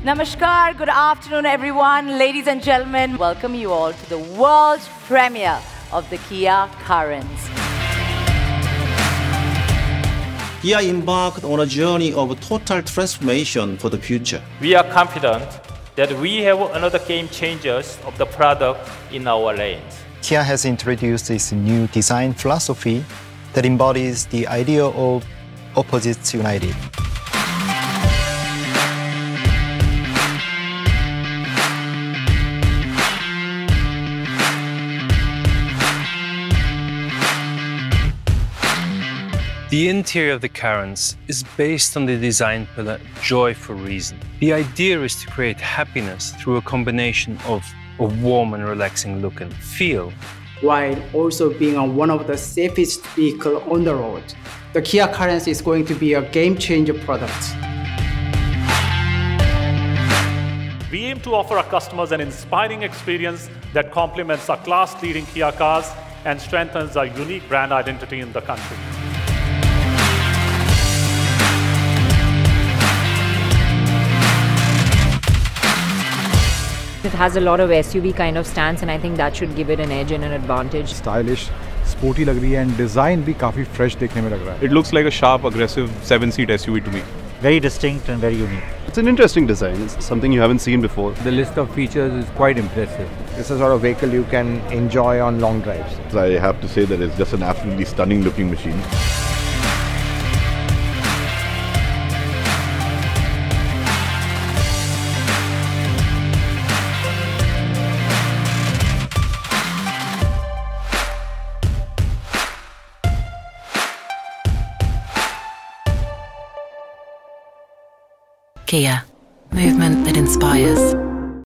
Namaskar, good afternoon everyone. Ladies and gentlemen, welcome you all to the world premiere of the Kia Carens. Kia embarked on a journey of total transformation for the future. We are confident that we have another game changers of the product in our lanes. Kia has introduced this new design philosophy that embodies the idea of opposites united. The interior of the Carens is based on the design pillar joy for reason. The idea is to create happiness through a combination of a warm and relaxing look and feel, while also being one of the safest vehicles on the road. The Kia Carens is going to be a game-changer product. We aim to offer our customers an inspiring experience that complements our class-leading Kia cars and strengthens our unique brand identity in the country. It has a lot of SUV kind of stance, and I think that should give it an edge and an advantage. Stylish, sporty लग रही है and design भी काफी fresh देखने में लग रहा है. It looks like a sharp, aggressive 7-seat SUV to me. Very distinct and very unique. It's an interesting design. It's something you haven't seen before. The list of features is quite impressive. It's a sort of vehicle you can enjoy on long drives. I have to say that it's just an absolutely stunning looking machine. Kia, movement that inspires.